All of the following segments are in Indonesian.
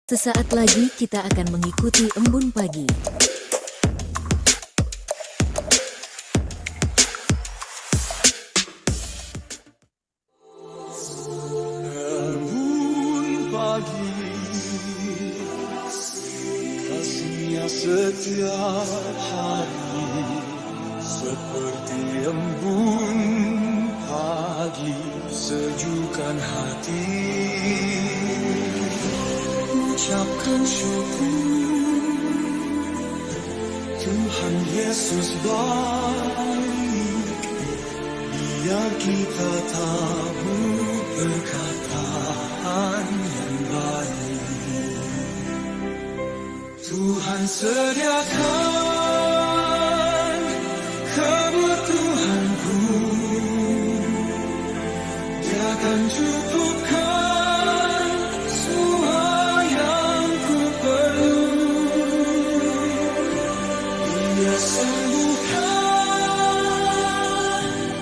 Sesaat lagi kita akan mengikuti Embun Pagi. Embun pagi, kasihnya setiap hari, seperti embun pagi, sejukkan hati. Ucapkan syukur, Tuhan Yesus baik, biar kita tahu perkataan yang baik. Tuhan sediakan kebutuhanku, Dia akan cukupkan semua yang ku perlu. Dia sembuhkan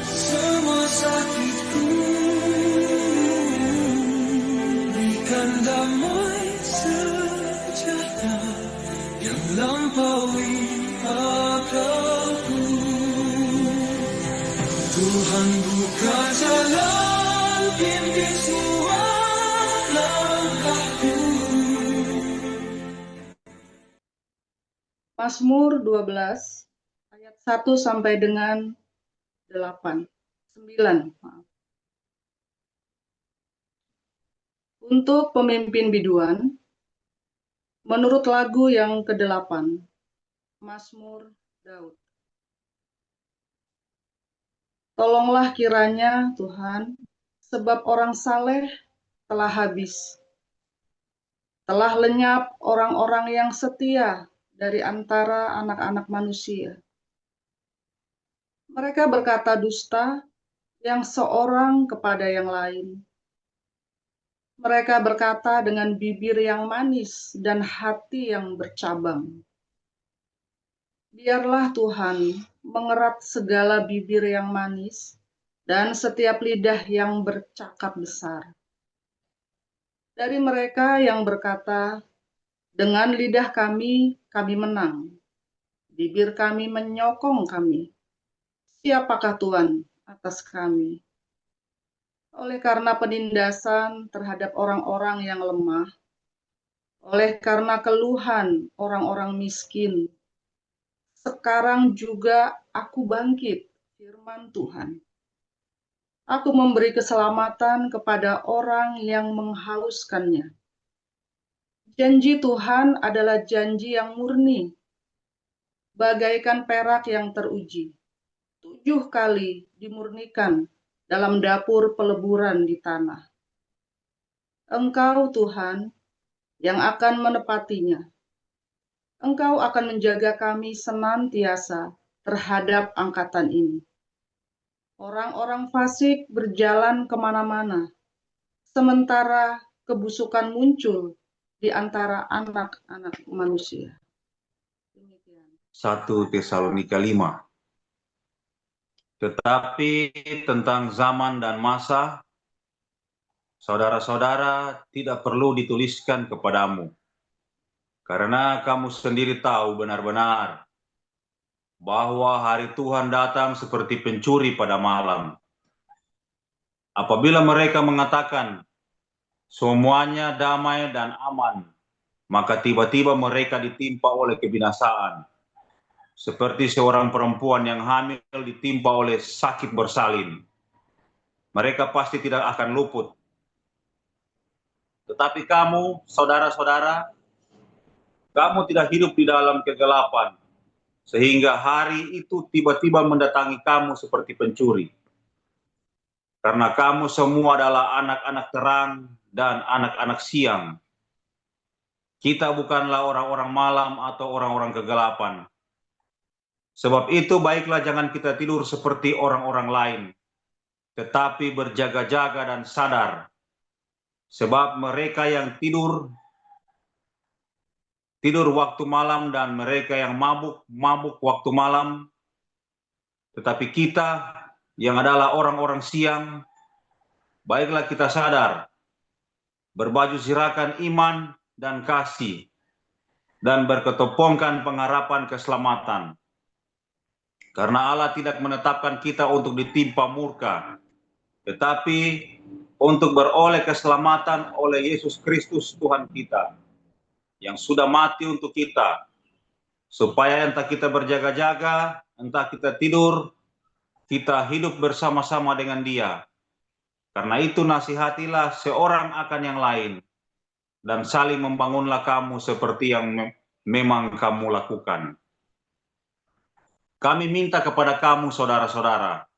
semua sakitku, berikan damai sejahtera yang lampaui akalku. Tuhan buka jalan, pimpin semua langkahku. Mazmur 12 ayat 1 sampai dengan 9. Untuk pemimpin biduan, menurut lagu yang ke-8, Mazmur Daud. Tolonglah kiranya Tuhan, sebab orang saleh telah habis. Telah lenyap orang-orang yang setia dari antara anak-anak manusia. Mereka berkata dusta yang seorang kepada yang lain. Mereka berkata dengan bibir yang manis dan hati yang bercabang. Biarlah Tuhan mengerat segala bibir yang manis dan setiap lidah yang bercakap besar. Dari mereka yang berkata, dengan lidah kami menang. Bibir kami menyokong kami. Siapakah Tuhan atas kami? Oleh karena penindasan terhadap orang-orang yang lemah, oleh karena keluhan orang-orang miskin, sekarang juga aku bangkit, firman Tuhan. Aku memberi keselamatan kepada orang yang menghaluskannya. Janji Tuhan adalah janji yang murni, bagaikan perak yang teruji. 7 kali dimurnikan dalam dapur peleburan di tanah. Engkau Tuhan yang akan menepatinya. Engkau akan menjaga kami senantiasa terhadap angkatan ini. Orang-orang fasik berjalan kemana-mana, sementara kebusukan muncul di antara anak-anak manusia. Demikian. 1 Tesalonika 5. Tetapi tentang zaman dan masa, saudara-saudara tidak perlu dituliskan kepadamu, karena kamu sendiri tahu benar-benar bahwa hari Tuhan datang seperti pencuri pada malam. Apabila mereka mengatakan semuanya damai dan aman, maka tiba-tiba mereka ditimpa oleh kebinasaan, seperti seorang perempuan yang hamil ditimpa oleh sakit bersalin. Mereka pasti tidak akan luput. Tetapi kamu, saudara-saudara, kamu tidak hidup di dalam kegelapan, sehingga hari itu tiba-tiba mendatangi kamu seperti pencuri. Karena kamu semua adalah anak-anak terang dan anak-anak siang. Kita bukanlah orang-orang malam atau orang-orang kegelapan. Sebab itu baiklah jangan kita tidur seperti orang-orang lain, tetapi berjaga-jaga dan sadar. Sebab mereka yang tidur waktu malam dan mereka yang mabuk waktu malam. Tetapi kita yang adalah orang-orang siang, baiklah kita sadar, berbaju sirakan iman dan kasih, dan berketopongkan pengharapan keselamatan. Karena Allah tidak menetapkan kita untuk ditimpa murka, tetapi untuk beroleh keselamatan oleh Yesus Kristus Tuhan kita, yang sudah mati untuk kita, supaya entah kita berjaga-jaga, entah kita tidur, kita hidup bersama-sama dengan Dia. Karena itu nasihatilah seorang akan yang lain, dan saling membangunlah kamu seperti yang memang kamu lakukan. Kami minta kepada kamu, saudara-saudara,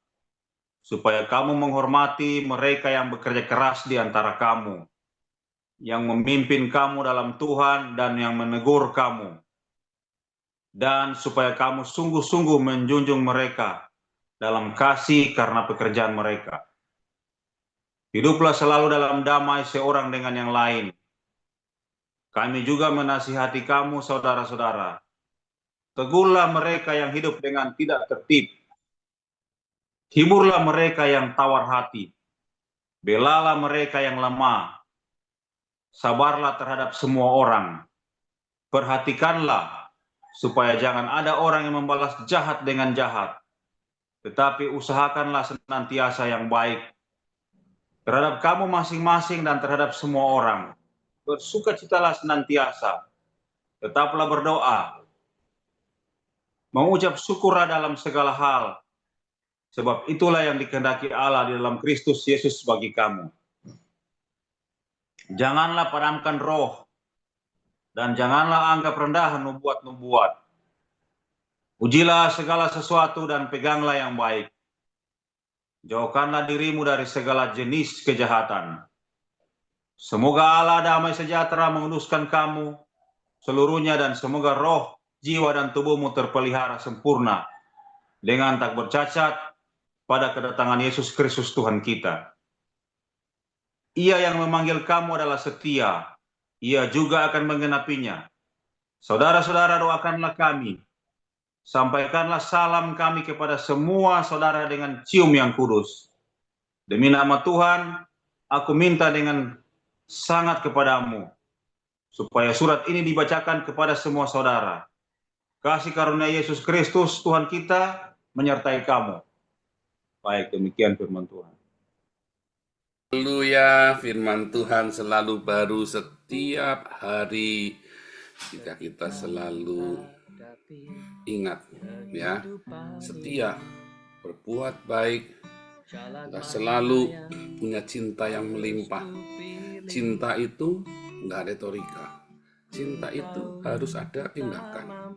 supaya kamu menghormati mereka yang bekerja keras di antara kamu, yang memimpin kamu dalam Tuhan dan yang menegur kamu, dan supaya kamu sungguh-sungguh menjunjung mereka dalam kasih karena pekerjaan mereka. Hiduplah selalu dalam damai seorang dengan yang lain. Kami juga menasihati kamu, saudara-saudara. Tegurlah mereka yang hidup dengan tidak tertib. Hiburlah mereka yang tawar hati. Belalah mereka yang lemah. Sabarlah terhadap semua orang. Perhatikanlah supaya jangan ada orang yang membalas jahat dengan jahat. Tetapi usahakanlah senantiasa yang baik terhadap kamu masing-masing dan terhadap semua orang. Bersukacitalah senantiasa. Tetaplah berdoa. Mengucap syukurlah dalam segala hal. Sebab itulah yang dikehendaki Allah di dalam Kristus Yesus bagi kamu. Janganlah padamkan roh. Dan janganlah anggap rendah nubuat-nubuat. Ujilah segala sesuatu dan peganglah yang baik. Jauhkanlah dirimu dari segala jenis kejahatan. Semoga Allah damai sejahtera menguduskan kamu seluruhnya, dan semoga roh, jiwa, dan tubuhmu terpelihara sempurna dengan tak bercacat pada kedatangan Yesus Kristus Tuhan kita. Ia yang memanggil kamu adalah setia. Ia juga akan menggenapinya. Saudara-saudara, doakanlah kami. Sampaikanlah salam kami kepada semua saudara dengan cium yang kudus. Demi nama Tuhan, aku minta dengan sangat kepadamu, supaya surat ini dibacakan kepada semua saudara. Kasih karunia Yesus Kristus Tuhan kita menyertai kamu. Baik, demikian firman Tuhan. Haleluya, firman Tuhan selalu baru setiap hari jika kita selalu ingat, ya, setia, berbuat baik, kita selalu punya cinta yang melimpah. Cinta itu nggak retorika, cinta itu harus ada tindakan.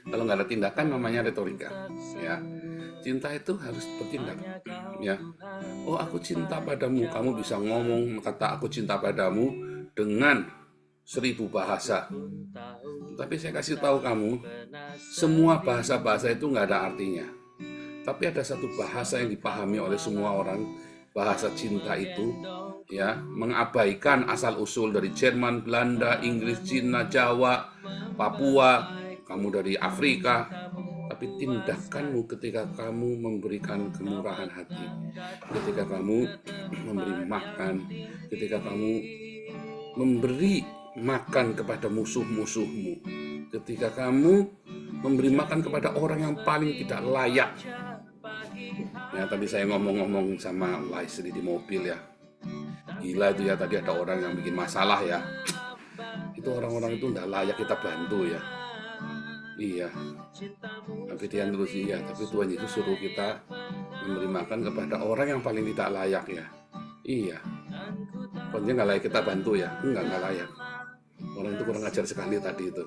Kalau nggak ada tindakan namanya retorika, ya. Cinta itu harus bertindak, ya. Oh, aku cinta padamu, kamu bisa ngomong kata aku cinta padamu dengan 1000 bahasa. Tapi saya kasih tahu kamu, semua bahasa-bahasa itu nggak ada artinya. Tapi ada satu bahasa yang dipahami oleh semua orang, bahasa cinta itu, ya, mengabaikan asal-usul dari Jerman, Belanda, Inggris, Cina, Jawa, Papua, kamu dari Afrika. Tapi tindakanmu ketika kamu memberikan kemurahan hati, ketika kamu memberi makan, ketika kamu memberi makan kepada musuh-musuhmu, ketika kamu memberi makan kepada orang yang paling tidak layak. Ya, tadi saya ngomong-ngomong sama istri di mobil, ya. Gila itu ya, tadi ada orang yang bikin masalah, ya. Itu orang-orang itu tidak layak kita bantu, ya. Iya. Tapi dia terus iya, tapi Tuhan Yesus suruh kita memberi makan kepada orang yang paling tidak layak, ya. Iya. Pokoknya nggak layak kita bantu, ya. Nggak layak. Orang itu kurang ajar sekali tadi itu.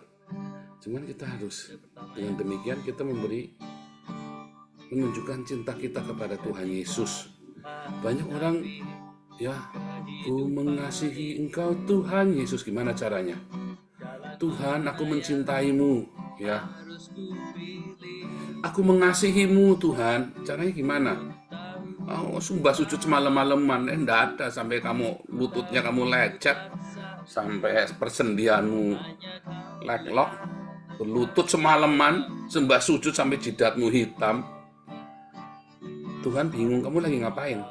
Cuman kita harus dengan demikian kita menunjukkan cinta kita kepada Tuhan Yesus. Banyak orang, ya, ku mengasihi Engkau Tuhan Yesus. Gimana caranya? Tuhan, aku mencintaimu, ya. Aku mengasihimu Tuhan. Caranya gimana? Oh, sumbah sujud semalam-malaman, enggak ada, sampai kamu lututnya kamu lecet, sampai persendianmu leklok, berlutut semalaman, sembah sujud sampai jidatmu hitam. Tuhan bingung, kamu lagi ngapain?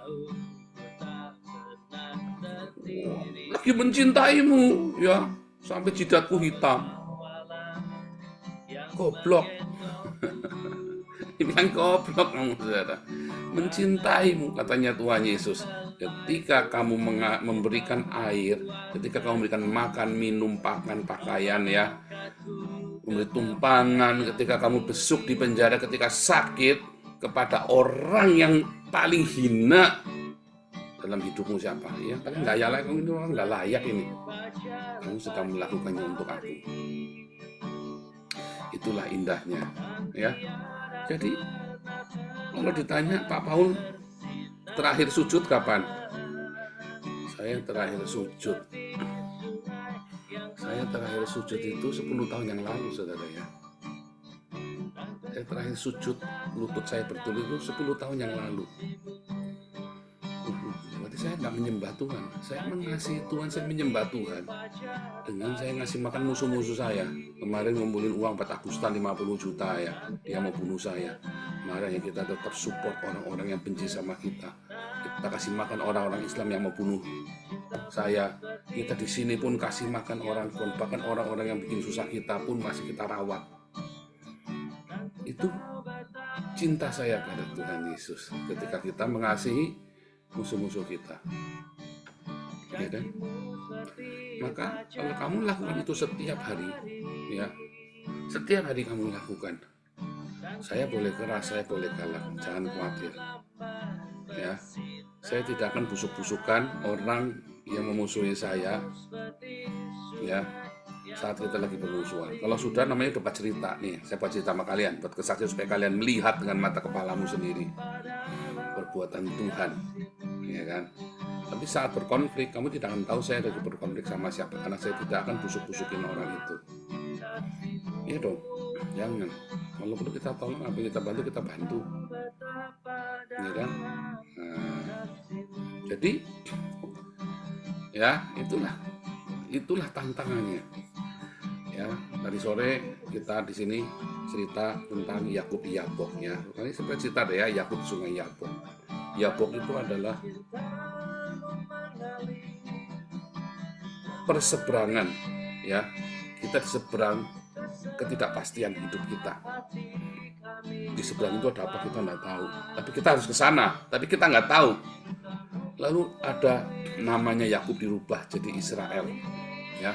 lagi mencintaimu, ya, sampai jidatku hitam. Goblok. Dibilang goblok kamu, saudara. Mencintaimu, katanya Tuhan Yesus. Ketika kamu memberikan air, ketika kamu memberikan makan, minum, pakaian, ya, memberi tumpangan, ketika kamu besuk di penjara, ketika sakit, kepada orang yang paling hina dalam hidupmu siapa? Ya, paling nggak layak, ini orang nggak layak ini. Kamu sedang melakukannya untuk aku. Itulah indahnya, ya. Jadi kalau ditanya Pak Paul terakhir sujud kapan? Saya terakhir sujud itu 10 tahun yang lalu, saudara, ya. Saya terakhir sujud, lutut saya bertulis itu 10 tahun yang lalu. Berarti saya nggak menyembah Tuhan. Saya mengasihi Tuhan, saya menyembah Tuhan dengan saya ngasih makan musuh-musuh saya. Kemarin ngumpulin uang 4 Agustan 50 juta, ya. Dia mau bunuh saya. Kemarin kita tetap support orang-orang yang benci sama kita. Kita kasih makan orang-orang Islam yang mau bunuh saya. Kita di sini pun kasih makan orang, bahkan orang-orang yang bikin susah kita pun masih kita rawat. Itu cinta saya pada Tuhan Yesus ketika kita mengasihi musuh-musuh kita, ya kan? Maka kalau kamu lakukan itu setiap hari, ya, setiap hari kamu lakukan. Saya boleh keras, saya boleh galak, jangan khawatir, ya. Saya tidak akan busuk-busukan orang yang memusuhi saya, ya, saat kita lagi bermusuhan. Kalau sudah, namanya dapat cerita nih, saya buat cerita sama kalian, buat kesaksian supaya kalian melihat dengan mata kepalamu sendiri perbuatan Tuhan, ya kan? Tapi saat berkonflik, kamu tidak akan tahu saya lagi berkonflik sama siapa, karena saya tidak akan busuk-busukin orang itu. Iya dong, jangan. Kalau perlu kita tolong, apa kita bantu, kita bantu, ya kan? Nah, jadi, ya, itulah tantangannya. Ya, tadi sore kita di sini cerita tentang Yakub Yabok, ya. Ini seperti cerita deh, ya, Yakub Sungai Yabok. Yabok itu adalah perseberangan, ya. Kita diseberang ketidakpastian hidup kita. Di seberang itu ada apa kita nggak tahu. Tapi kita harus ke sana, tapi kita nggak tahu. Lalu ada namanya Yakub dirubah jadi Israel, ya.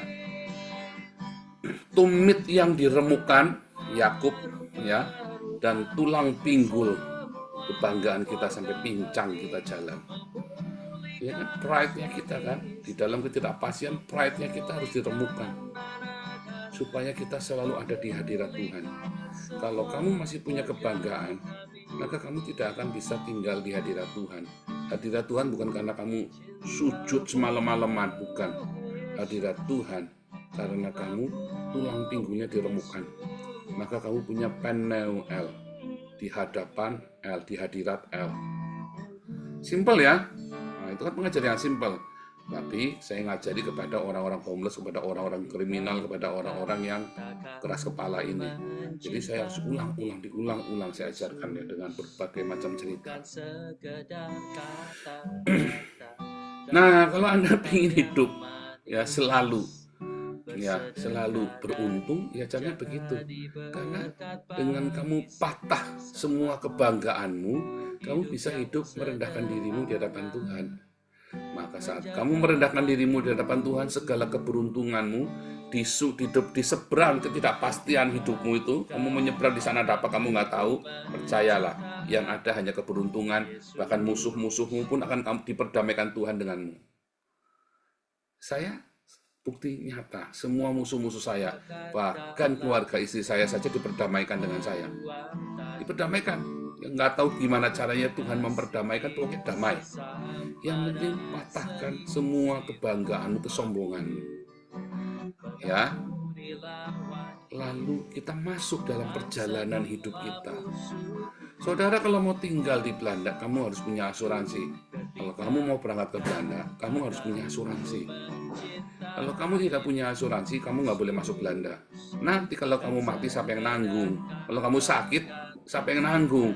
Tumit yang diremukan Yakub, ya, dan tulang pinggul kebanggaan kita sampai pincang kita jalan. Ya kan, pride-nya kita kan, di dalam ketidakpastian pride-nya kita harus diremukan supaya kita selalu ada di hadirat Tuhan. Kalau kamu masih punya kebanggaan, maka kamu tidak akan bisa tinggal di hadirat Tuhan. Hadirat Tuhan bukan karena kamu sujud semalam-malaman, bukan. Hadirat Tuhan karena kamu tulang pinggulnya diremukan. Maka kamu punya peneuel, di hadapan El, di hadirat El. Simpel, ya. Nah, itu kan pengajaran yang simpel. Tapi saya ngajari kepada orang-orang homeless, kepada orang-orang kriminal, kepada orang-orang yang keras kepala ini. Jadi saya harus diulang-ulang saya ajarkan, ya, dengan berbagai macam cerita. Nah, kalau Anda ingin hidup, ya, selalu beruntung, ya jangan begitu. Karena dengan kamu patah semua kebanggaanmu, kamu bisa hidup merendahkan dirimu di hadapan Tuhan. Maka saat kamu merendahkan dirimu di hadapan Tuhan, segala keberuntunganmu di seberang ketidakpastian hidupmu itu, kamu menyeberang di sana ada apa kamu nggak tahu, percayalah, yang ada hanya keberuntungan. Bahkan musuh-musuhmu pun akan kamu diperdamaikan Tuhan denganmu. Saya bukti nyata, semua musuh-musuh saya, bahkan keluarga istri saya saja diperdamaikan dengan saya. Diperdamaikan. Nggak tahu gimana caranya Tuhan memperdamaikan, pokoknya damai. Yang penting patahkan semua kebanggaanmu, kesombonganmu. Ya. Lalu kita masuk dalam perjalanan hidup kita. Saudara, kalau mau tinggal di Belanda, kamu harus punya asuransi. Kalau kamu mau berangkat ke Belanda, kamu harus punya asuransi. Kalau kamu tidak punya asuransi, kamu nggak boleh masuk Belanda. Nanti kalau kamu mati, siapa yang nanggung? Kalau kamu sakit, siapa yang nanggung?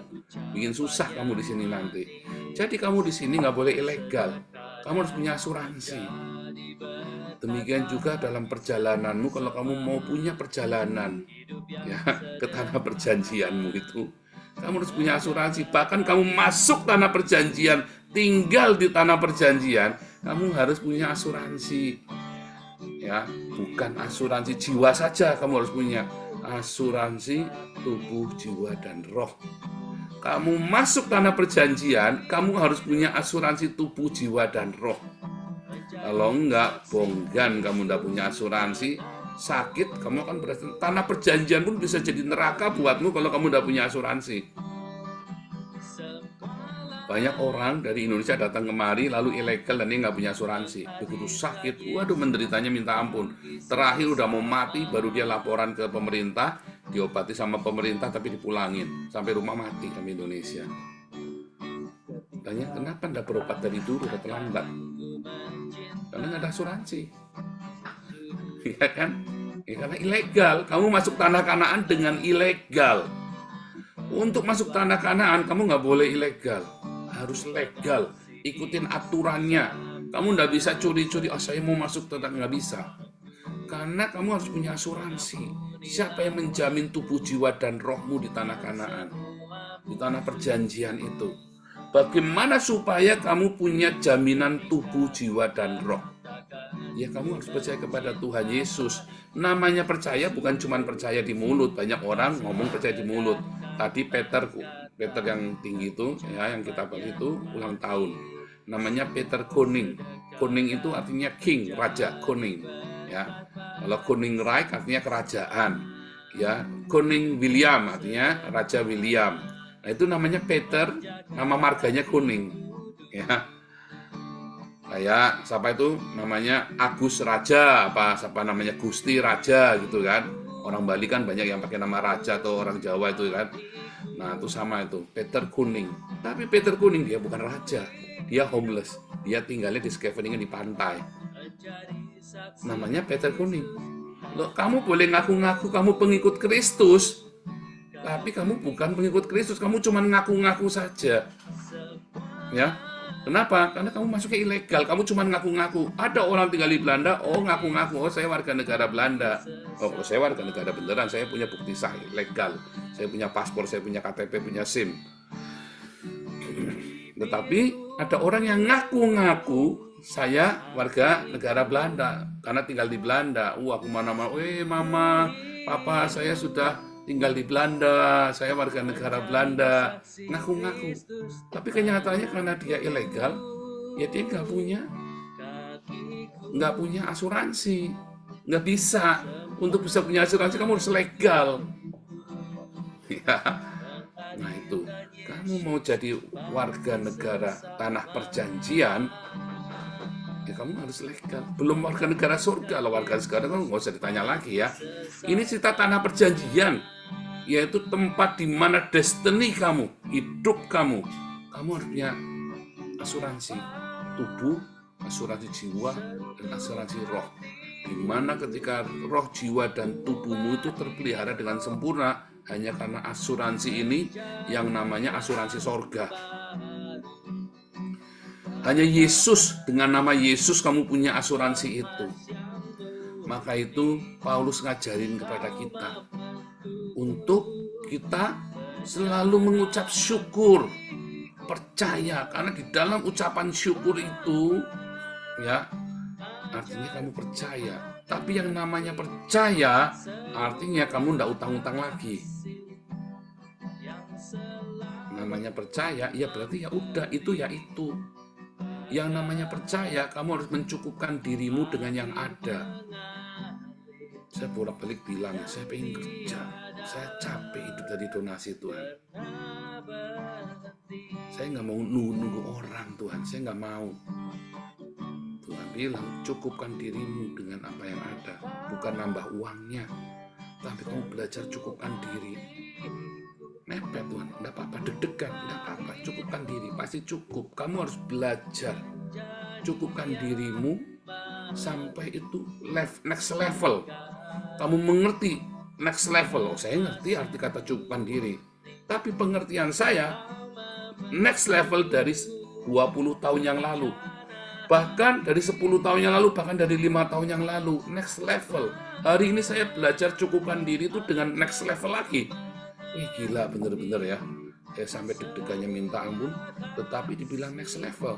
Bikin susah kamu di sini nanti. Jadi kamu di sini nggak boleh ilegal. Kamu harus punya asuransi. Demikian juga dalam perjalananmu, kalau kamu mau punya perjalanan ya ke tanah perjanjianmu itu, kamu harus punya asuransi. Bahkan kamu masuk tanah perjanjian, tinggal di tanah perjanjian, kamu harus punya asuransi. Ya, bukan asuransi jiwa saja, kamu harus punya asuransi tubuh, jiwa, dan roh. Kamu masuk tanah perjanjian, kamu harus punya asuransi tubuh, jiwa, dan roh. Kalau enggak, bonggan, kamu enggak punya asuransi, sakit, kamu akan berarti tanah perjanjian pun bisa jadi neraka buatmu kalau kamu enggak punya asuransi. Banyak orang dari Indonesia datang kemari lalu ilegal dan dia nggak punya asuransi. Begitu sakit, waduh menderitanya minta ampun. Terakhir udah mau mati, baru dia laporan ke pemerintah, diobati sama pemerintah tapi dipulangin. Sampai rumah mati kami Indonesia. Tanya, kenapa enggak berobat dari dulu, udah terlambat? Karena nggak ada asuransi. Ya kan? Ya, karena ilegal. Kamu masuk tanah Kanaan dengan ilegal. Untuk masuk tanah Kanaan, kamu nggak boleh ilegal. Harus legal. Ikutin aturannya. Kamu nggak bisa curi-curi, saya mau masuk tanah, nggak bisa. Karena kamu harus punya asuransi. Siapa yang menjamin tubuh, jiwa, dan rohmu di tanah Kanaan? Di tanah perjanjian itu. Bagaimana supaya kamu punya jaminan tubuh, jiwa, dan roh? Ya kamu harus percaya kepada Tuhan Yesus. Namanya percaya bukan cuma percaya di mulut. Banyak orang ngomong percaya di mulut. Tadi Peter yang tinggi itu, ya yang kita bahas itu ulang tahun. Namanya Peter Koning. Koning itu artinya king, raja, Koning. Ya, kalau Koningrijk artinya kerajaan. Ya, Koning William artinya Raja William. Nah itu namanya Peter, nama marganya Koning. Ya. Kayak siapa itu namanya Agus Raja, apa namanya Gusti Raja gitu kan. Orang Bali kan banyak yang pakai nama Raja atau orang Jawa itu kan. Nah itu sama itu, Peter Koning. Tapi Peter Koning dia bukan raja, dia homeless. Dia tinggalnya di Scheveningen di pantai. Namanya Peter Koning. Loh, kamu boleh ngaku-ngaku kamu pengikut Kristus, tapi kamu bukan pengikut Kristus, kamu cuma ngaku-ngaku saja. Ya. Kenapa? Karena kamu masuknya ilegal, kamu cuma ngaku-ngaku. Ada orang tinggal di Belanda, ngaku-ngaku, saya warga negara Belanda. Kalau saya warga negara beneran, saya punya bukti sah legal. Saya punya paspor, saya punya KTP, punya SIM. Tetapi ada orang yang ngaku-ngaku, saya warga negara Belanda, karena tinggal di Belanda. Aku mana-mana, mama, papa, saya sudah tinggal di Belanda, saya warga negara Belanda, ngaku-ngaku. Tapi kenyataannya karena dia ilegal, ya dia nggak punya asuransi, nggak bisa. Untuk bisa punya asuransi kamu harus legal. Ya. Nah itu, kamu mau jadi warga negara tanah perjanjian, ya kamu harus legal. Belum warga negara surga, kalau warga negara kan nggak usah ditanya lagi ya. Ini cerita tanah perjanjian, yaitu tempat di mana destiny kamu, hidup kamu harus punya asuransi tubuh, asuransi jiwa, dan asuransi roh. Di mana ketika roh, jiwa, dan tubuhmu itu terpelihara dengan sempurna hanya karena asuransi ini yang namanya asuransi sorga. Hanya Yesus, dengan nama Yesus kamu punya asuransi itu. Maka itu Paulus ngajarin kepada kita untuk kita selalu mengucap syukur, percaya, karena di dalam ucapan syukur itu ya artinya kamu percaya. Tapi yang namanya percaya artinya kamu nggak utang-utang lagi. Namanya percaya ya berarti ya udah itu ya itu. Yang namanya percaya, kamu harus mencukupkan dirimu dengan yang ada. Saya bolak-balik bilang, saya pengen kerja, saya capek hidup dari donasi Tuhan. Saya nggak mau nunggu orang Tuhan, saya nggak mau. Tuhan bilang, cukupkan dirimu dengan apa yang ada, bukan nambah uangnya, tapi kamu belajar cukupkan diri. Mepet Tuhan, enggak apa-apa, deg-degan, enggak apa-apa, cukupkan diri, pasti cukup. Kamu harus belajar, cukupkan dirimu sampai itu next level. Kamu mengerti next level. Saya ngerti arti kata cukupkan diri. Tapi pengertian saya, next level dari 20 tahun yang lalu. Bahkan dari 10 tahun yang lalu, bahkan dari 5 tahun yang lalu, next level. Hari ini saya belajar cukupkan diri itu dengan next level lagi. Wih, gila bener-bener ya. Saya sampai deg-degannya minta ampun, tetapi dibilang next level.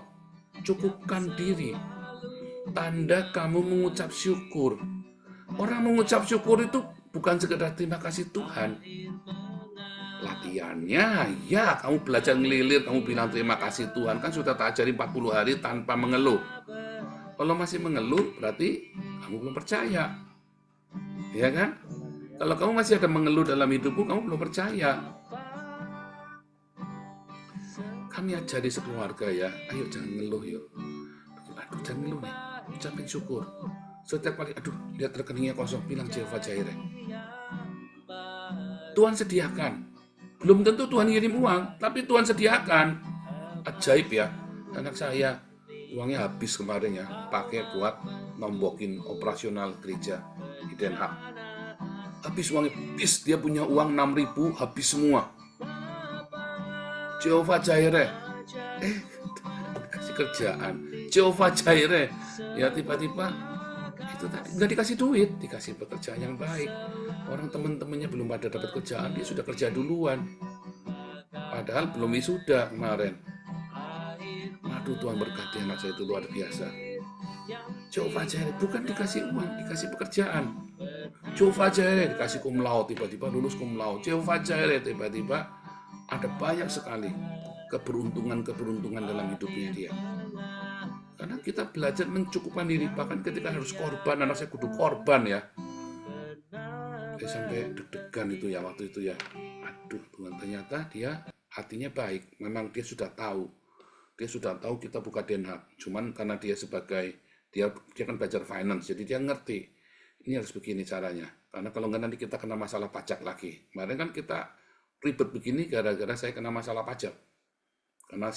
Cukupkan diri. Tanda kamu mengucap syukur. Orang mengucap syukur itu bukan sekedar terima kasih Tuhan. Latihannya, ya kamu belajar ngelilir, kamu bilang terima kasih Tuhan. Kan sudah tak ajari 40 hari tanpa mengeluh. Kalau masih mengeluh, berarti kamu belum percaya. Ya kan? Kalau kamu masih ada mengeluh dalam hidupmu, kamu belum percaya. Kami ajari sekeluarga ya, ayo jangan ngeluh yuk. Aduh jangan ngeluh nih, ucapin syukur. Setiap kali, aduh lihat rekeningnya kosong, bilang Jehovah Jireh. Tuhan sediakan. Belum tentu Tuhan kirim uang, tapi Tuhan sediakan. Ajaib ya, anak saya uangnya habis kemarin ya, pakai buat nombokin operasional gereja di Den Haag. Habis uangnya, dia punya uang 6.000, habis semua. Jehovah Jireh, kasih kerjaan. Jehovah Jireh, ya tiba-tiba itu tadi nggak dikasih duit, dikasih pekerjaan yang baik. Orang teman-temannya belum pada dapat kerjaan, dia sudah kerja duluan. Padahal belum wisuda kemarin. Aduh Tuhan berkati anak saya itu luar biasa. Jehovah Jireh bukan dikasih uang, dikasih pekerjaan. Jehovah Jireh dikasih cum laude, tiba-tiba lulus cum laude. Jehovah Jireh tiba-tiba ada banyak sekali keberuntungan dalam hidupnya dia. Karena kita belajar mencukupkan diri, bahkan ketika harus korban, anak saya kudu korban ya. Saya sampai deg-degan itu ya waktu itu ya. Aduh Tuhan, ternyata dia hatinya baik. Memang dia sudah tahu kita buka Den Haag. Cuman karena dia kan belajar finance, jadi dia ngerti ini harus begini caranya. Karena kalau nggak nanti kita kena masalah pajak lagi. Kemarin kan kita ribet begini gara-gara saya kena masalah pajak. Karena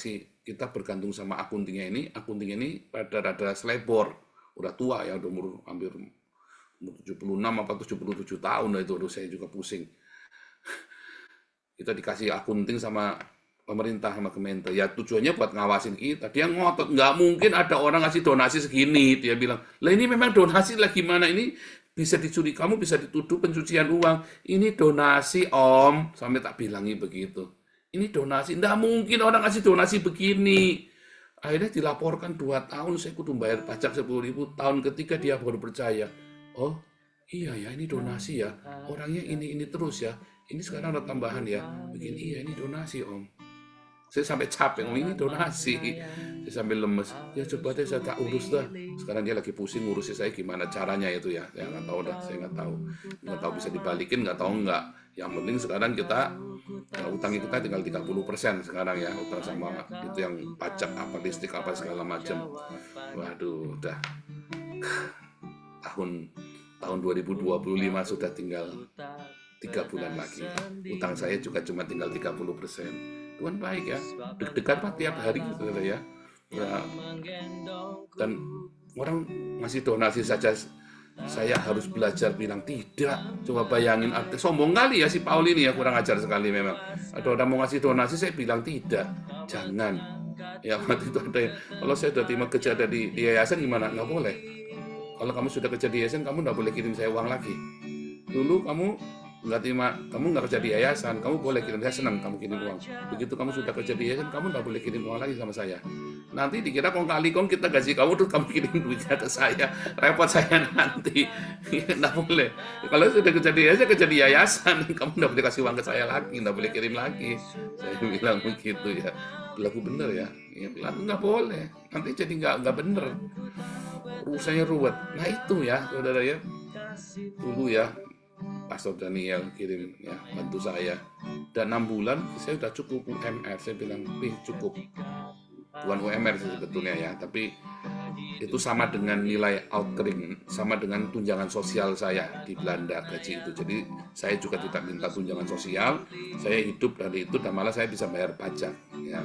kita bergantung sama akuntingnya ini rada-rada selebor. Udah tua ya, udah umur hampir 76 apa 77 tahun lah itu, saya juga pusing. Kita dikasih akunting sama pemerintah, sama Kementerian. Ya tujuannya buat ngawasin kita. Dia ngotot, nggak mungkin ada orang ngasih donasi segini. Dia bilang, lah ini memang donasi lah gimana, ini bisa dicuri, kamu bisa dituduh pencucian uang. Ini donasi om, sampai tak bilangi begitu. Ini donasi, nggak mungkin orang ngasih donasi begini. Akhirnya dilaporkan 2 tahun, saya kudu bayar pajak 10.000. Tahun ketiga dia baru percaya. Oh iya ya, ini donasi ya. Orangnya ini terus ya. Ini sekarang ada tambahan ya. Begini, iya ini donasi om. Saya sampai capek, ini donasi. Saya sampai lemes. Ya coba deh saya tak urus dah. Sekarang dia lagi pusing ngurusin saya gimana caranya itu ya. Saya nggak tahu dah, saya nggak tahu bisa dibalikin, nggak tahu nggak. Yang penting sekarang kita utang kita tinggal 30% sekarang ya, utang sama itu yang pajak apa listrik apa segala macam. Waduh, udah tahun 2025 sudah tinggal 3 bulan lagi. Utang saya juga cuma tinggal 30%. Tuhan baik ya, deg-degan Pak tiap hari saudara ya. Dan orang ngasih donasi saja saya harus belajar bilang tidak. Coba bayangin, sombong kali ya si Paul ini ya, kurang ajar sekali memang. Ada orang mau ngasih donasi saya bilang tidak, jangan. Ya waktu itu ada, kalau saya sudah terima kerja di yayasan gimana? Nggak boleh. Kalau kamu sudah kerja di yayasan, kamu nggak boleh kirim saya uang lagi. Dulu kamu nggak kerja di yayasan, kamu boleh kirim, saya senang kamu kirim uang. Begitu kamu sudah kerja di yayasan, kamu nggak boleh kirim uang lagi sama saya. Nanti dikira kong kali kita gaji kamu terus kamu kirim duitnya ke saya, repot saya nanti. Nggak boleh. Kalau sudah kerja di yayasan, kamu nggak boleh kasih uang ke saya lagi, nggak boleh kirim lagi. Saya bilang begitu ya, berlaku bener ya. Ya berlaku nggak boleh. Nanti jadi nggak bener. Urusannya ruwet. Nah itu ya, saudara ya. Dulu ya. Pastor Daniel kirim ya bantu saya, dan 6 bulan saya sudah cukup UMR. Saya bilang cukup, bukan UMR sih sebetulnya ya, tapi itu sama dengan nilai outkering, sama dengan tunjangan sosial saya di Belanda gaji itu. Jadi saya juga tidak minta tunjangan sosial, saya hidup dari itu dan malah saya bisa bayar pajak ya.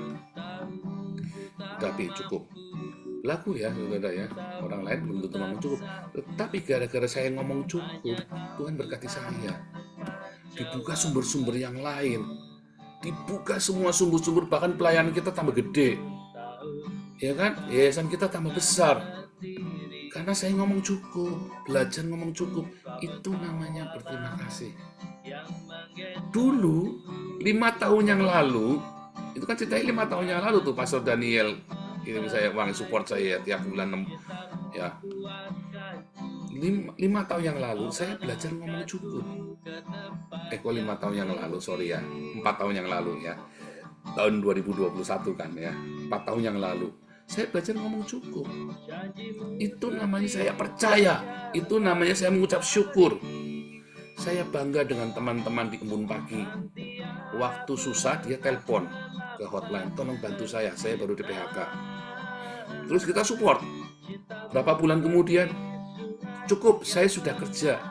Tapi cukup. Laku ya saudara ya, orang lain belum tentu ngomong cukup, tetapi gara-gara saya ngomong cukup, Tuhan berkati saya. Dibuka sumber-sumber yang lain, dibuka semua sumber-sumber, bahkan pelayanan kita tambah gede Ya kan? Yayasan kita tambah besar. Karena saya ngomong cukup, belajar ngomong cukup. Itu namanya berterima kasih. Dulu, 5 tahun yang lalu, itu kan ceritanya 5 tahun yang lalu tuh Pastor Daniel kirim saya uang support saya tiap bulan ya. 5 tahun yang lalu saya belajar ngomong cukup. Kok 5 tahun yang lalu, sorry ya, 4 tahun yang lalu ya, tahun 2021 kan ya, 4 tahun yang lalu saya belajar ngomong cukup. Itu namanya saya percaya, itu namanya saya mengucap syukur. Saya bangga dengan teman-teman di Embun Pagi. Waktu susah dia telepon ke hotline, tolong bantu saya baru di PHK. Terus kita support. Berapa bulan kemudian, cukup, saya sudah kerja.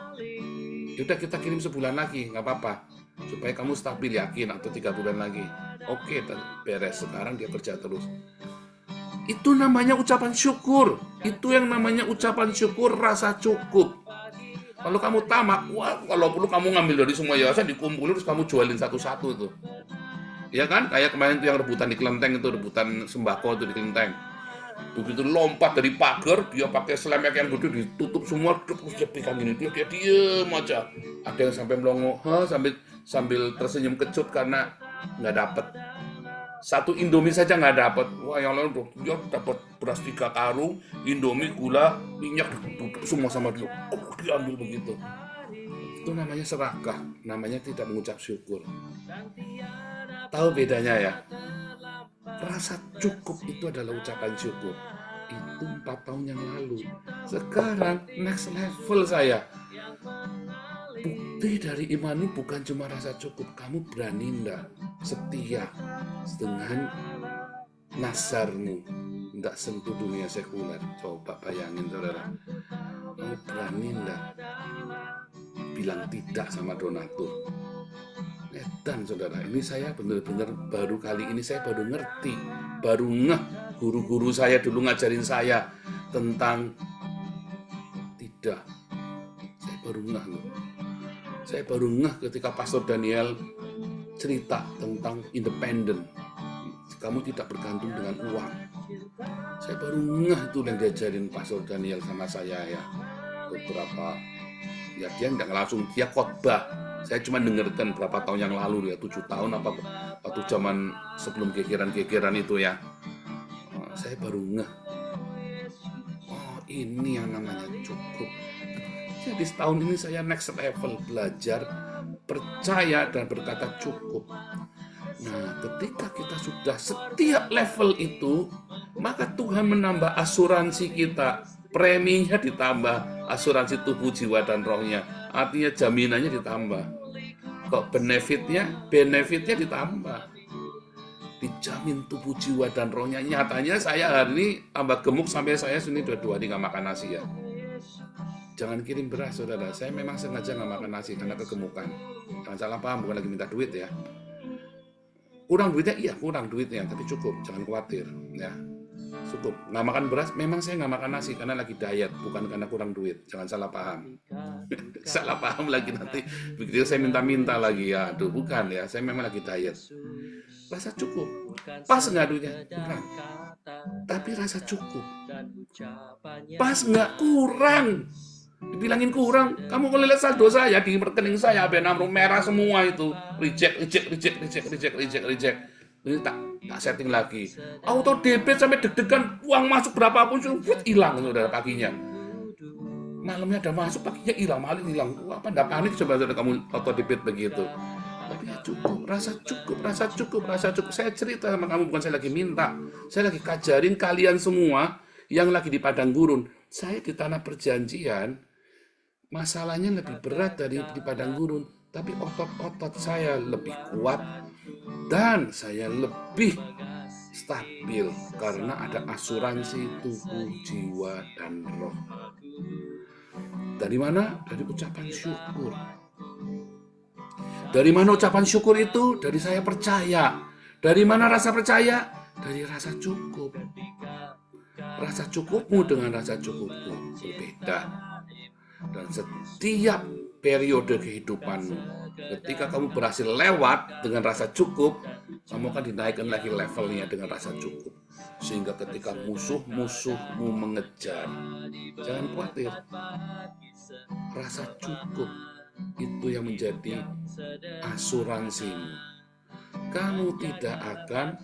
Yaudah kita kirim sebulan lagi, nggak apa-apa. Supaya kamu stabil, yakin, atau 3 bulan lagi. Oke, beres. Sekarang dia kerja terus. Itu namanya ucapan syukur. Itu yang namanya ucapan syukur, rasa cukup. Kalau kamu tamak, wah, kalau perlu kamu ngambil dari semua yayasan, dikumpulin, terus kamu jualin satu-satu tuh. Ya kan? Kayak kemarin itu yang rebutan di Kelenteng itu, rebutan sembako itu di Kelenteng. Begitu lompat dari pagar, dia pakai selemek yang gede, ditutup semua, terus dia pegang gini, dia diem aja. Ada yang sampai melongo, sambil tersenyum kecut karena nggak dapet. 1 Indomie saja nggak dapat. Wah, yang lain dia dapat beras 3 karung, Indomie, gula, minyak, ditutup semua sama dia. Diambil begitu. Itu namanya serakah, namanya tidak mengucap syukur. Tahu bedanya ya? Rasa cukup itu adalah ucapan syukur. Itu 4 tahun yang lalu. Sekarang next level saya. Bukti dari imanmu bukan cuma rasa cukup, kamu berani ndak setia dengan nasarmu, ndak sentuh dunia sekuler. Coba bayangin saudara, kamu berani ndak bilang tidak sama donatur. Edan saudara, ini saya benar-benar baru kali ini saya baru ngerti, baru ngeh. Guru-guru saya dulu ngajarin saya tentang tidak. Saya baru ngeh loh. Saya baru ngeh ketika Pastor Daniel cerita tentang independen. Kamu tidak bergantung dengan uang. Saya baru ngeh itu yang diajarin Pastor Daniel sama saya ya. Beberapa, ya dia tidak langsung, dia khotbah. Saya cuma dengarkan berapa tahun yang lalu ya, 7 tahun apa waktu zaman sebelum gegeran-gegeran itu ya. Saya baru ngeh. Oh, ini yang namanya cukup. Jadi setahun ini saya next level, belajar, percaya dan berkata cukup. Nah, ketika kita sudah setiap level itu, maka Tuhan menambah asuransi kita, preminya ditambah, asuransi tubuh, jiwa, dan rohnya. Artinya jaminannya ditambah. Kok benefitnya ditambah. Dijamin tubuh, jiwa, dan rohnya. Nyatanya saya hari ini tambah gemuk sampai saya sini 2 hari nggak makan nasi ya. Jangan kirim beras saudara, saya memang sengaja nggak makan nasi karena kegemukan. Jangan salah paham, bukan lagi minta duit ya. Kurang duitnya, iya kurang duitnya, tapi cukup, jangan khawatir ya. Cukup, nggak makan beras, memang saya nggak makan nasi karena lagi diet, bukan karena kurang duit. Jangan salah paham. Salah paham lagi nanti, begitu saya minta-minta lagi ya. Aduh, bukan ya, saya memang lagi diet. Rasa cukup, pas nggak duitnya? Kurang. Tapi rasa cukup. Pas nggak? Kurang. Dibilangin kurang, kamu kalau lihat saldo saya di rekening saya benamru merah semua itu, reject. Ini tak setting lagi, auto debit sampai deg-degan, uang masuk berapapun hilang saudara paginya. Malamnya ada masuk, paginya hilang, malam hilang. Apa enggak panik coba saudara kamu auto debit begitu? Tapi ya cukup, rasa cukup. Saya cerita sama kamu, bukan saya lagi minta, saya lagi kajarin kalian semua yang lagi di padang gurun. Saya di tanah perjanjian. Masalahnya lebih berat dari di padang gurun, tapi otot-otot saya lebih kuat dan saya lebih stabil karena ada asuransi tubuh, jiwa, dan roh. Dari mana? Dari ucapan syukur. Dari mana ucapan syukur itu? Dari saya percaya. Dari mana rasa percaya? Dari rasa cukup. Rasa cukupmu dengan rasa cukupku berbeda. Dan setiap periode kehidupanmu, ketika kamu berhasil lewat dengan rasa cukup, kamu akan dinaikkan lagi levelnya dengan rasa cukup. Sehingga ketika musuh-musuhmu mengejar, jangan khawatir. Rasa cukup itu yang menjadi asuransimu. Kamu tidak akan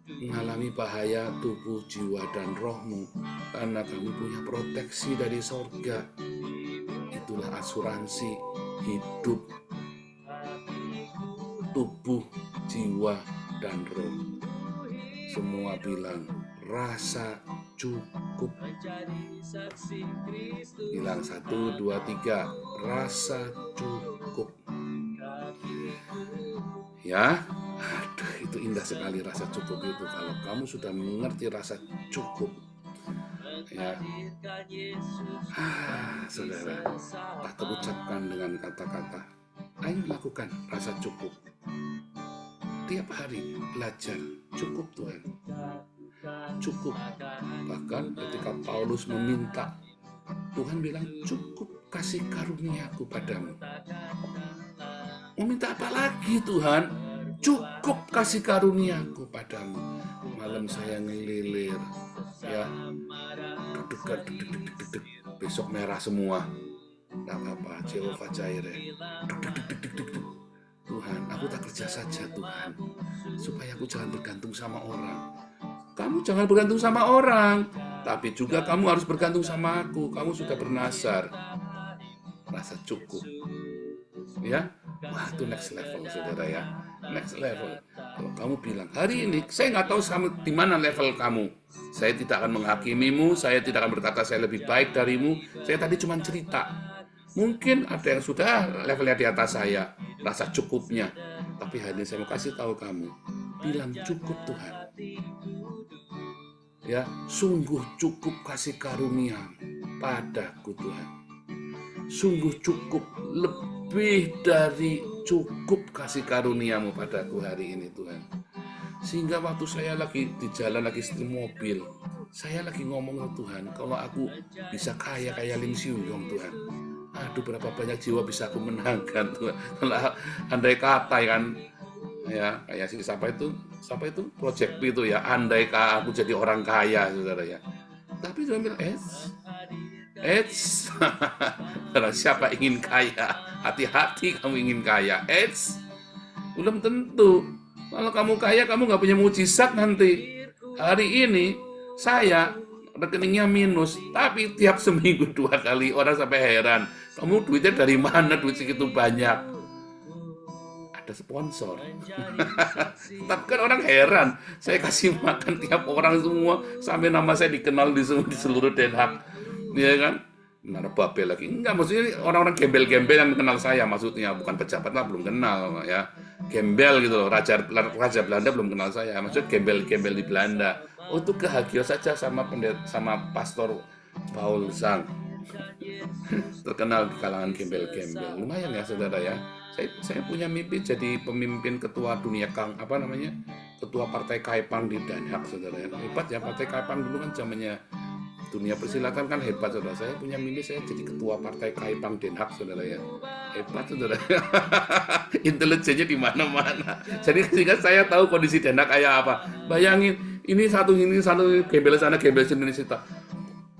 mengalami bahaya tubuh, jiwa, dan rohmu karena kamu punya proteksi dari sorga. Itulah asuransi hidup, tubuh, jiwa, dan roh. Semua bilang rasa cukup. Bilang 1, 2, 3, rasa cukup. Ya, aduh, itu indah sekali rasa cukup itu. Kalau kamu sudah mengerti rasa cukup, ya, saudara, tak terucapkan dengan kata-kata. Ayo lakukan rasa cukup. Tiap hari belajar, cukup Tuhan, cukup. Bahkan ketika Paulus meminta, Tuhan bilang cukup kasih karunia-Ku padamu. Mau minta apa lagi Tuhan? Cukup kasih karunia-Ku padamu. Malam saya ngelilir, ya, deg-deg, besok merah semua. Tak apa-apa, Jehovah Jireh. Tuhan, aku tak kerja saja Tuhan, supaya aku jangan bergantung sama orang. Kamu jangan bergantung sama orang, tapi juga kamu harus bergantung sama aku. Kamu sudah bernasar. Rasa cukup. Ya, wah itu next level saudara ya. Next level. Kalau kamu bilang, hari ini saya nggak tahu di mana level kamu. Saya tidak akan menghakimimu, saya tidak akan berkata saya lebih baik darimu. Saya tadi cuma cerita. Mungkin ada yang sudah levelnya di atas saya, rasa cukupnya. Tapi hari ini saya mau kasih tahu kamu, bilang cukup Tuhan. Ya, sungguh cukup kasih karunia padaku Tuhan. Sungguh cukup, lebih dari cukup kasih karuniamu padaku hari ini Tuhan. Sehingga waktu saya lagi di jalan, lagi setir mobil, saya lagi ngomong ke Tuhan, kalau aku bisa kaya kayak Lim Siung Yong Tuhan, aduh berapa banyak jiwa bisa aku menangkan Tuhan. Kalau andai kata kan, ya kayak si siapa itu Project P itu ya, andai kata aku jadi orang kaya saudara ya. Tapi Tuhan bilang, kalau siapa ingin kaya, hati-hati kamu ingin kaya. Belum tentu. Kalau kamu kaya, kamu nggak punya mujizat nanti. Hari ini saya rekeningnya minus, tapi tiap seminggu 2 kali orang sampai heran. Kamu duitnya dari mana? Duit segitu banyak. Ada sponsor. Tapi kan orang heran. Saya kasih makan tiap orang semua, sampai nama saya dikenal di seluruh Den Haag. Ya kan? Narbabe lagi. Enggak, maksudnya orang-orang gembel-gembel yang kenal saya, maksudnya bukan pejabat lah, belum kenal ya. Gembel gitu loh, Raja Belanda belum kenal saya. Maksudnya gembel-gembel di Belanda. Oh, itu Kehagia saja sama Pastor Paul Zhang. Terkenal di kalangan gembel-gembel. Lumayan ya saudara ya. Saya punya mimpi jadi pemimpin ketua dunia ketua partai Kaipang di Den Haag saudara ya. Hebat ya, partai Kaipang dulu kan zamannya dunia persilakan kan hebat saudara. Saya punya mimpi saya jadi ketua partai Kaipang Den Haag saudara ya. Hebat saudara. Intelijennya di mana-mana. Jadi sehingga saya tahu kondisi Den Haag kayak apa. Bayangin, ini satu gembel sana gembel sini kita.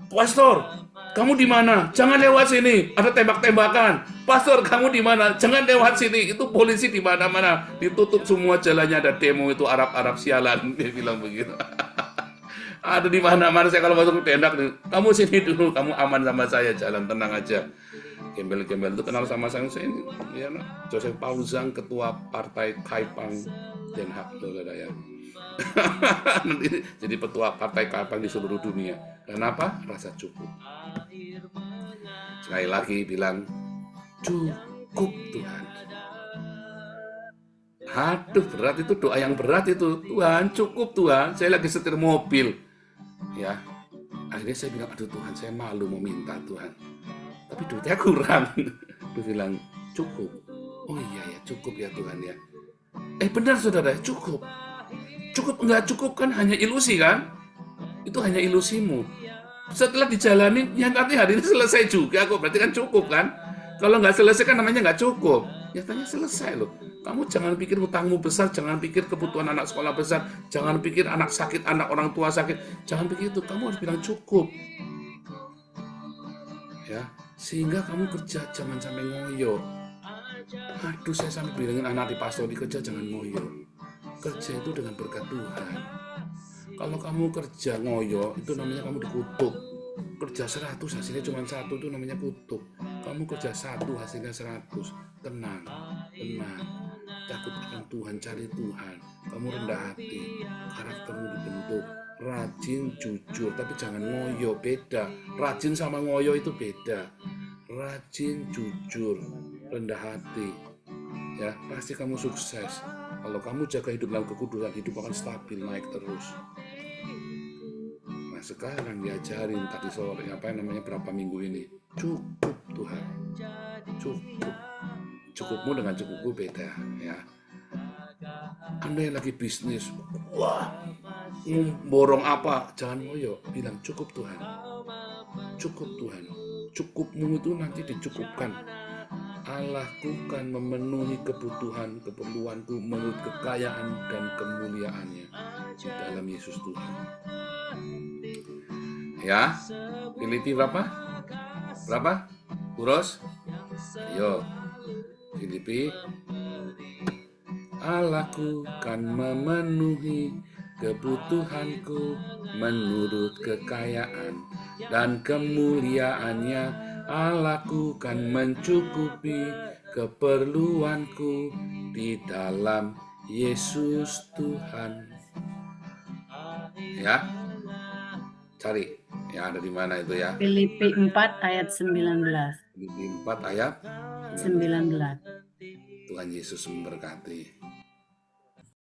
Pastor, kamu di mana? Jangan lewat sini. Ada tembak-tembakan. Pastor, kamu di mana? Jangan lewat sini. Itu polisi di mana-mana. Ditutup semua jalannya, ada demo itu Arab sialan. Dia bilang begitu. Ada di mana-mana. Saya kalau masuk ke Den Haag, kamu sini dulu. Kamu aman sama saya. Jalan tenang aja. Gembel-gembel itu kenal sama saya ini. Ya, Joseph Paul Zhang, ketua partai Kaipang Den Haag, saudara ya. Nanti jadi ketua partai Kaipang di seluruh dunia. Kenapa? Rasa cukup. Sekali lagi bilang cukup Tuhan. Aduh berat itu, doa yang berat itu. Tuhan cukup Tuhan. Saya lagi setir mobil. Ya. Akhirnya saya bilang, aduh Tuhan, saya malu mau minta Tuhan. Tapi duitnya kurang. Dia bilang cukup. Oh iya ya, cukup ya Tuhan ya. Benar saudara, cukup. Cukup enggak cukup kan hanya ilusi kan? Itu hanya ilusimu. Setelah dijalani, yang katanya hari ini selesai juga kok. Berarti kan cukup kan? Kalau nggak selesai kan namanya nggak cukup. nyatanya selesai loh. Kamu jangan pikir hutangmu besar, jangan pikir kebutuhan anak sekolah besar, jangan pikir anak sakit, anak orang tua sakit, jangan pikir itu. Kamu harus bilang cukup. Ya, sehingga kamu kerja jangan sampai ngoyo. Aduh, saya sampai bilangin anak di pastor di kerja jangan ngoyo. Kerja itu dengan berkat Tuhan. Kalau kamu kerja ngoyo, itu namanya kamu dikutuk. Kerja 100 hasilnya cuma 1 itu namanya kutuk. Kamu kerja 1 hasilnya 100. Tenang, tenang. Takut akan Tuhan, cari Tuhan. Kamu rendah hati, karaktermu dibentuk. Rajin, jujur, tapi jangan ngoyo, beda. Rajin sama ngoyo itu beda. Rajin, jujur, rendah hati. Ya, pasti kamu sukses. Kalau kamu jaga hidup dalam kekudusan, hidup akan stabil, naik terus. Nah, sekarang diajarin tadi sore, berapa minggu ini. Cukup Tuhan. Cukup. Cukupmu dengan cukupku beda, ya. Anda yang lagi bisnis, wah, borong apa? Jangan ngoyo, bilang cukup Tuhan. Cukup Tuhan. Cukupmu itu nanti dicukupkan. Allahku kan memenuhi kebutuhan, keperluanku menurut kekayaan dan kemuliaannya di dalam Yesus Tuhan. Ya, Filipi berapa? Berapa? Uros? Ayo, Filipi. Allahku kan memenuhi kebutuhanku menurut kekayaan dan kemuliaannya. Allahku kan mencukupi keperluanku di dalam Yesus Tuhan. Ya, cari. Ya, ada di mana itu ya? Filipi 4 ayat 19. Filipi 4 ayat 19. Tuhan Yesus memberkati.